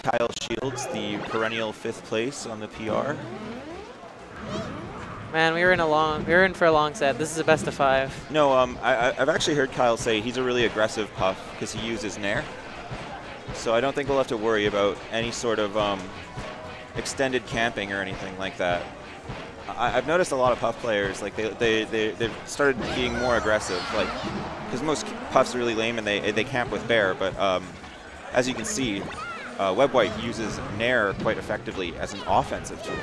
Kyle Shields, the perennial 5th place on the PR. Man, we were in for a long set. This is a best of 5. No, I've actually heard Kyle say he's a really aggressive puff because he uses Nair. So I don't think we'll have to worry about any sort of extended camping or anything like that. I've noticed a lot of puff players, like they've started being more aggressive, like because most puffs are really lame and they camp with bear. But as you can see, Webwipe uses Nair quite effectively as an offensive tool.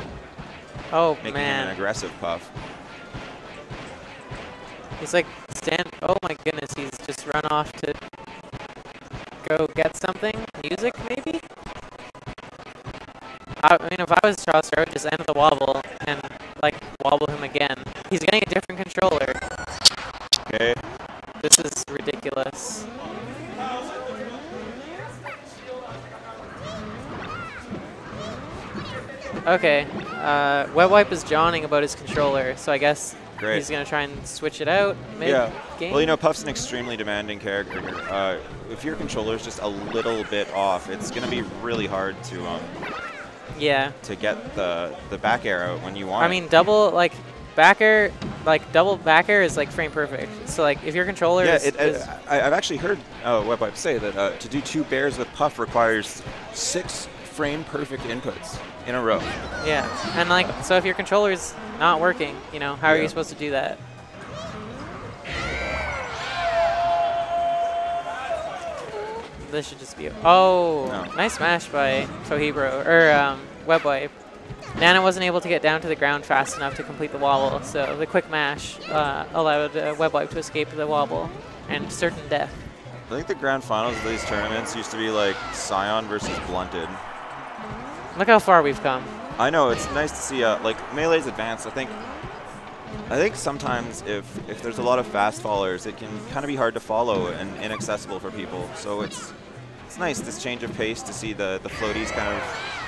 Oh, making man. him an aggressive puff. He's like, oh my goodness, he's just run off to go get something. Music, maybe? I mean, if I was Chaucer, I would just end the wobble and, like, wobble him again. He's getting a different controller. Okay. This is ridiculous. Okay, Webwipe is jawing about his controller, so I guess he's going to try and switch it out mid-game. Well, you know, Puff's an extremely demanding character here. If your controller is just a little bit off, it's going to be really hard to get the back air out when you want. I mean, double back air is like frame perfect. So like if your controller I've actually heard Webwipe say that to do 2 bears with Puff requires 6 frame perfect inputs in a row. Yeah, and like, so if your controller's not working, you know, how are you supposed to do that? This should just be, nice smash by Fauxhebro, or Webwipe. Nana wasn't able to get down to the ground fast enough to complete the wobble, so the quick mash allowed Webwipe to escape the wobble and certain death. I think the grand finals of these tournaments used to be like Scion versus Blunted. Look how far we've come. I know, it's nice to see like Melee's advanced. I think sometimes if there's a lot of fast followers, it can kind of be hard to follow and inaccessible for people. So it's nice, this change of pace, to see the floaties kind of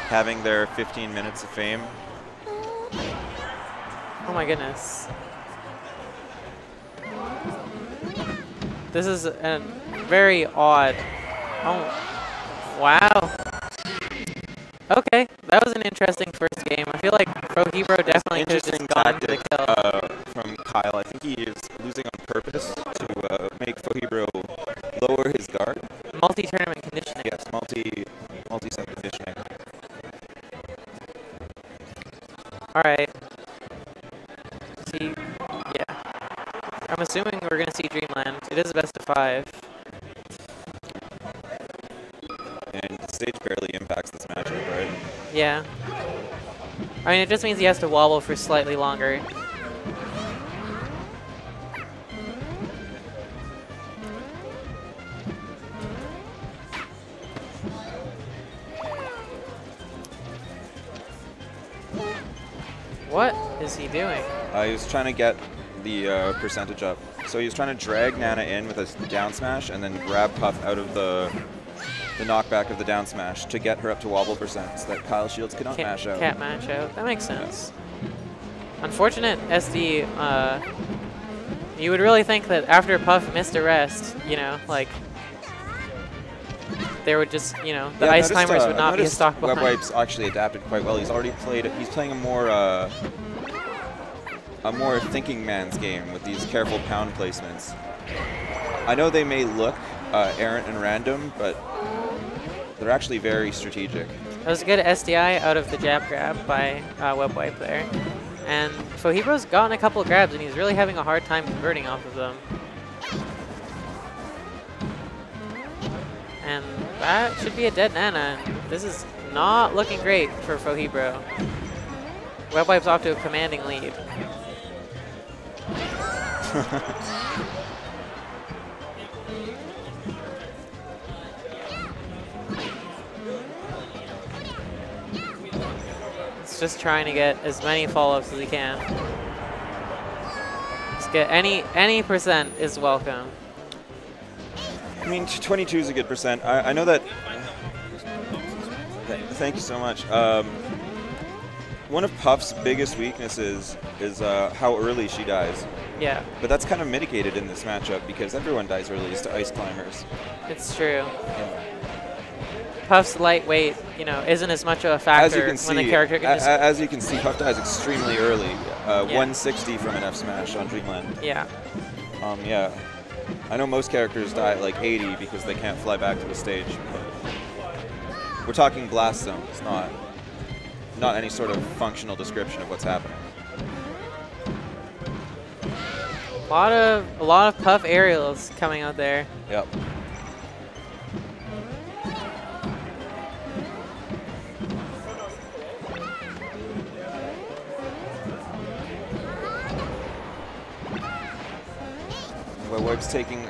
having their 15 minutes of fame. Oh my goodness. This is a very odd. Oh, wow. Okay, that was an interesting first game. I feel like Fauxhebro definitely could have just gone for the kill. From Kyle, I think he is losing on purpose to make Fauxhebro lower his guard. Multi-tournament conditioning. Yes, multi-set conditioning. All right. See, yeah. I'm assuming we're gonna see Dreamland. It is a best of 5. And the stage barely impacts this matchup, right? Yeah. I mean, it just means he has to wobble for slightly longer. What is he doing? He was trying to get the percentage up. So he was trying to drag Nana in with a down smash and then grab Puff out of the knockback of the down smash to get her up to wobble percent so that Kyle Shields cannot mash out. Can't mash out. That makes sense. Unfortunate SD. You would really think that after Puff missed a rest, you know, like, there would just, you know, the ice climbers would not be a stock behind. Webwipe's actually adapted quite well. He's already played. He's playing a more thinking man's game with these careful pound placements. I know they may look errant and random, but they're actually very strategic. That was a good SDI out of the jab grab by Webwipe there. And Fauxhebro's gotten a couple of grabs, and he's really having a hard time converting off of them. And that should be a dead Nana. This is not looking great for Fauxhebro. Webwipe's off to a commanding lead. It's just trying to get as many follow-ups as he can. Just get any percent is welcome. I mean, 22 is a good percent. I know that. Thank you so much. One of Puff's biggest weaknesses is how early she dies. Yeah. But that's kind of mitigated in this matchup because everyone dies early to ice climbers. It's true. Puff's lightweight, you know, isn't as much of a factor when the character can just... As you can see, Puff dies extremely early. 160 from an F smash on Dreamland. Yeah. Yeah. I know most characters die at like 80 because they can't fly back to the stage. But we're talking blast zones, not any sort of functional description of what's happening. A lot of Puff aerials coming out there. Yep. Webwipe's taking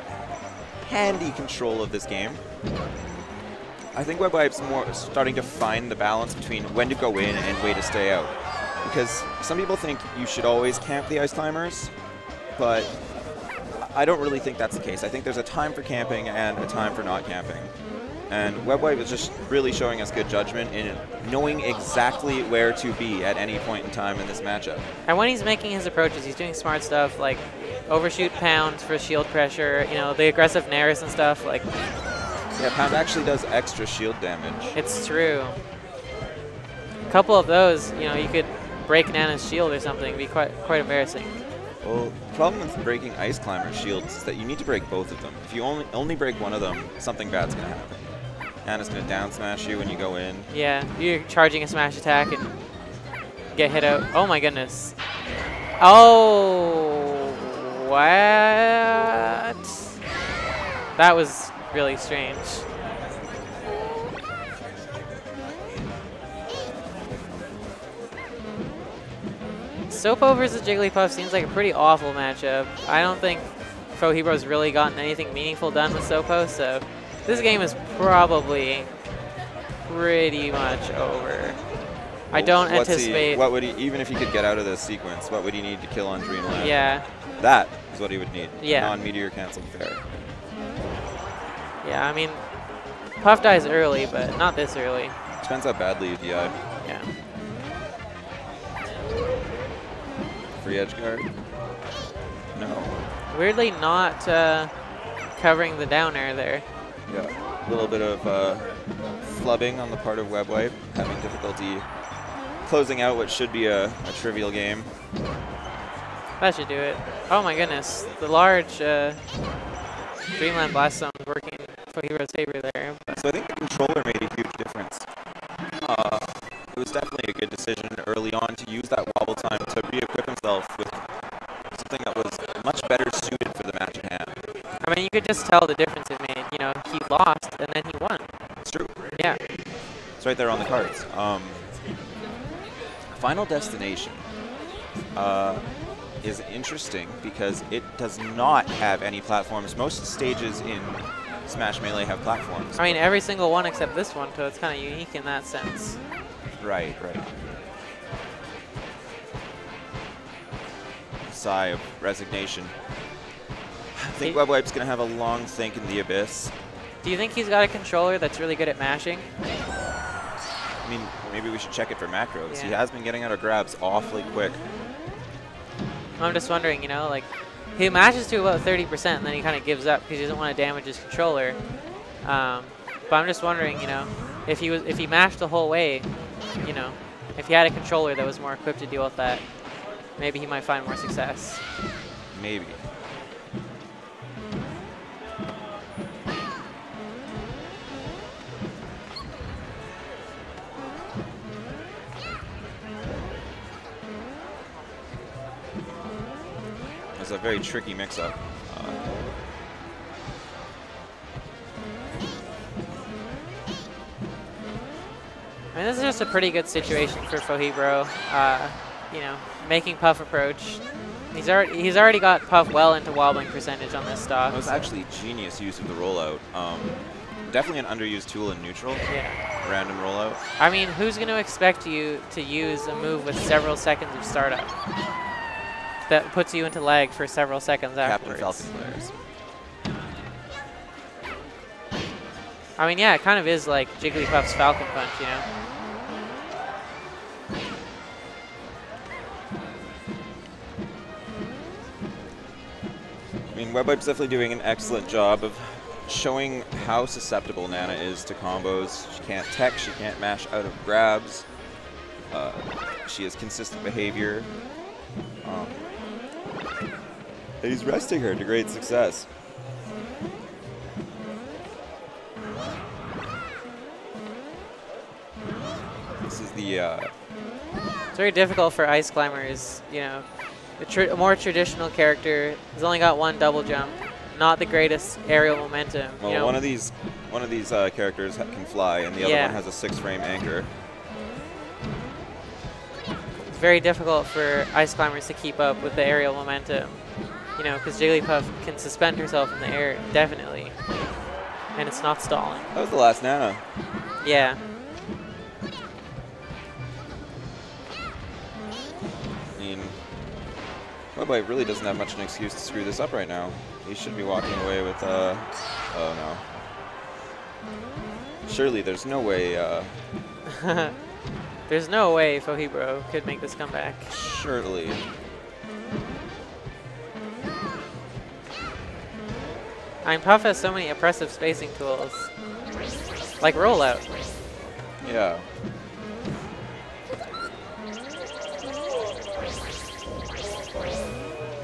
handy control of this game. I think Webwipe's more starting to find the balance between when to go in and when to stay out. Because some people think you should always camp the ice climbers, but I don't really think that's the case. I think there's a time for camping and a time for not camping. And Webwipe is just really showing us good judgment in knowing exactly where to be at any point in time in this matchup. And when he's making his approaches, he's doing smart stuff like overshoot pound for shield pressure, you know, the aggressive nairs and stuff. Like, yeah, pound actually does extra shield damage. It's true. A couple of those, you know, you could break Nana's shield or something. It'd be quite embarrassing. Well, the problem with breaking Ice Climber's shields is that you need to break both of them. If you only break one of them, something bad's going to happen. Nana's going to down smash you when you go in. Yeah, you're charging a smash attack and get hit out. Oh my goodness. Oh, what? That was really strange. Sopo versus Jigglypuff seems like a pretty awful matchup. I don't think Fauxhebro's really gotten anything meaningful done with Sopo, so this game is probably pretty much over. I don't anticipate... What would he, even if he could get out of this sequence, what would he need to kill on Dreamland? Yeah. That is what he would need. Yeah. Non-meteor canceled fair. Yeah, I mean, Puff dies early, but not this early. Depends how badly you DI. Yeah. Free edge guard? No. Weirdly not covering the down air there. Yeah, a little bit of flubbing on the part of Webwipe, having difficulty closing out what should be a trivial game. That should do it. Oh my goodness, the large Dreamland Blast Zone working for Hero's favor there. So I think the controller made a huge difference. It was definitely a good decision early on to use that wobble time to re-equip himself with something that was much better suited for the match at hand. I mean, you could just tell the difference it made. You know, he lost and then he won. It's true. Yeah. It's right there on the cards. Final Destination is interesting because it does not have any platforms. Most stages in Smash Melee have platforms. I mean, every single one except this one, so it's kind of unique in that sense. Right, right. Sigh of resignation. I think Webwipe's going to have a long think in the abyss. Do you think he's got a controller that's really good at mashing? I mean, maybe we should check it for macros. Yeah. He has been getting out of grabs awfully quick. I'm just wondering, you know, like, he mashes to about 30% and then he kind of gives up because he doesn't want to damage his controller. But I'm just wondering, you know, if he mashed the whole way, you know, if he had a controller that was more equipped to deal with that, maybe he might find more success. Maybe. It's a very tricky mix-up. I mean, this is just a pretty good situation for Fauxhebro. You know, making Puff approach. He's already got Puff well into wobbling percentage on this stock. It was actually genius use of the rollout. Definitely an underused tool in neutral. Yeah. Random rollout. I mean, who's going to expect you to use a move with several seconds of startup that puts you into lag for several seconds afterwards? Captain Falcon players. I mean, yeah, it kind of is like Jigglypuff's Falcon Punch, you know? I mean, Webwipe's definitely doing an excellent job of showing how susceptible Nana is to combos. She can't tech, she can't mash out of grabs. She has consistent behavior. And he's resting her to great success. This is the... It's very difficult for ice climbers, you know. A more traditional character has only got one double jump, not the greatest aerial momentum. Well, you know. one of these characters can fly, and the other one has a 6-frame anchor. It's very difficult for ice climbers to keep up with the aerial momentum, you know, because Jigglypuff can suspend herself in the air indefinitely, and it's not stalling. That was the last Nana. Yeah. I mean, Webwipe really doesn't have much of an excuse to screw this up right now. He should be walking away with, oh no. Surely there's no way, There's no way Fauxhebro could make this comeback. Surely. I mean, Puff has so many oppressive spacing tools. Like rollout. Yeah.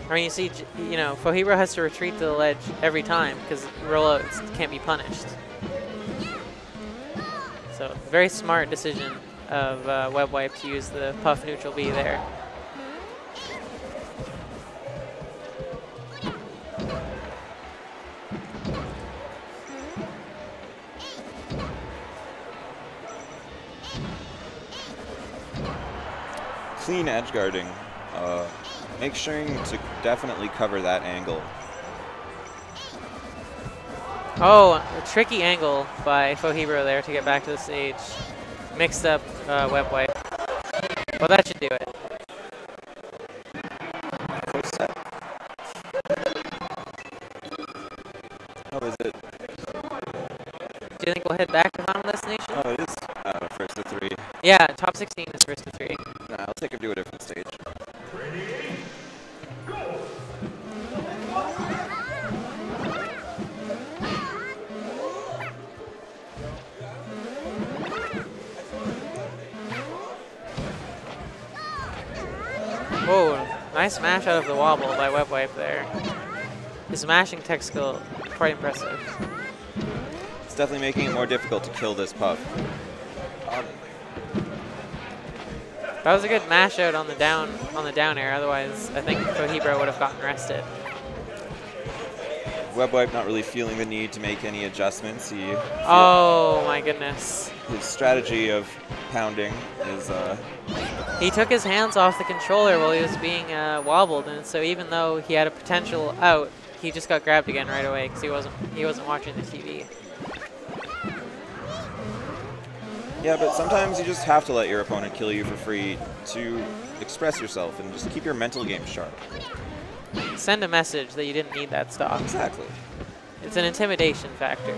I mean, you see, you know, Fauxhebro has to retreat to the ledge every time because rollouts can't be punished. So, very smart decision of Webwipe to use the Puff neutral B there. Clean edge guarding. Make sure to definitely cover that angle. Oh, a tricky angle by Fauxhebro there to get back to the stage. Mixed up Webwipe. Well, that should do it. First set. Oh, is it? Do you think we'll head back to Final Destination? Oh, it is first to 3. Yeah, top 16 is first to 3. Nah, I'll take him to a different stage. Whoa, nice smash out of the wobble by Webwipe there. His mashing tech skill, quite impressive. It's definitely making it more difficult to kill this Puff. That was a good mash out on the down air. Otherwise, I think Fauxhebro would have gotten rested. Webwipe not really feeling the need to make any adjustments. Oh my goodness! His strategy of pounding is. He took his hands off the controller while he was being wobbled, and so even though he had a potential out, he just got grabbed again right away because he wasn't watching the TV. Yeah, but sometimes you just have to let your opponent kill you for free to express yourself and just keep your mental game sharp. Send a message that you didn't need that stock. Exactly. It's an intimidation factor.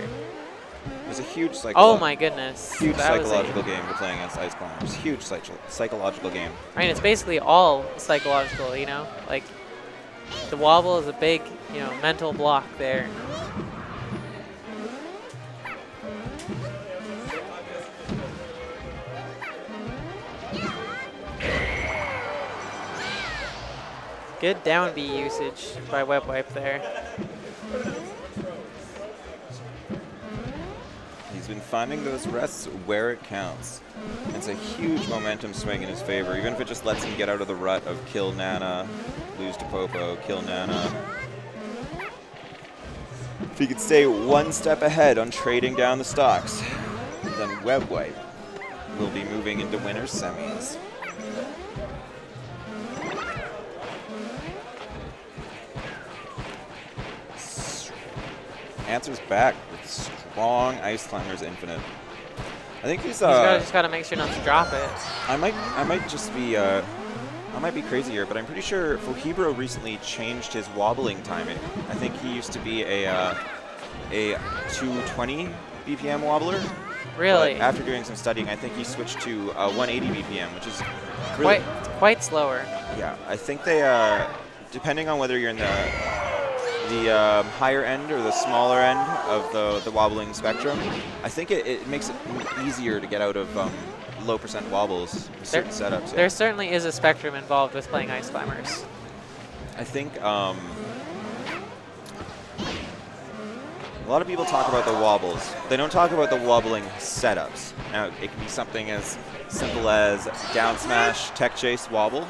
There's a huge Oh my goodness. Huge psychological game to play against ice climbers. Huge psychological game. I mean, it's basically all psychological, you know? Like, the wobble is a big, you know, mental block there. Good down B usage by Webwipe there. He's been finding those rests where it counts. It's a huge momentum swing in his favor, even if it just lets him get out of the rut of kill Nana, lose to Popo, kill Nana. If he could stay one step ahead on trading down the stocks, then Webwipe will be moving into winner's semis. Answers back with strong Ice Climbers Infinite. I think he's just gotta make sure not to drop it. I might just be I might be crazy here, but I'm pretty sure Fauxhebro recently changed his wobbling timing. I think he used to be a 220 BPM wobbler. Really? But after doing some studying, I think he switched to 180 BPM, which is really quite slower. Yeah, I think they depending on whether you're in the the higher end or the smaller end of the wobbling spectrum, I think it makes it easier to get out of low percent wobbles in certain setups. Yeah. There certainly is a spectrum involved with playing ice climbers. I think a lot of people talk about the wobbles. They don't talk about the wobbling setups. Now, it can be something as simple as down smash, tech chase wobble,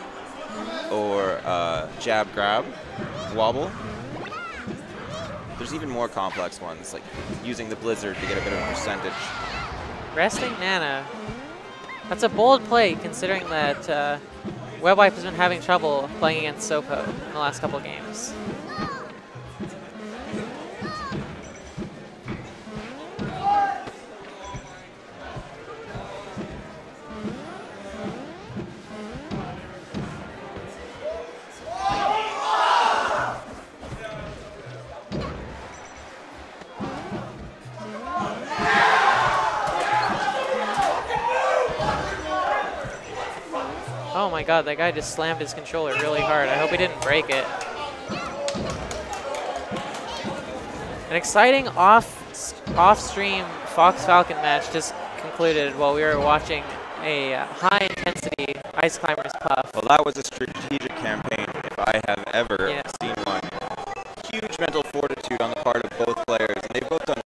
or jab grab wobble. There's even more complex ones, like using the blizzard to get a bit of a percentage. Resting Nana. That's a bold play, considering that Webwipe has been having trouble playing against Sopo in the last couple of games. Oh my god, that guy just slammed his controller really hard. I hope he didn't break it. An exciting off-stream Fox Falcon match just concluded while we were watching a high-intensity Ice Climbers puff. Well, that was a strategic campaign if I have ever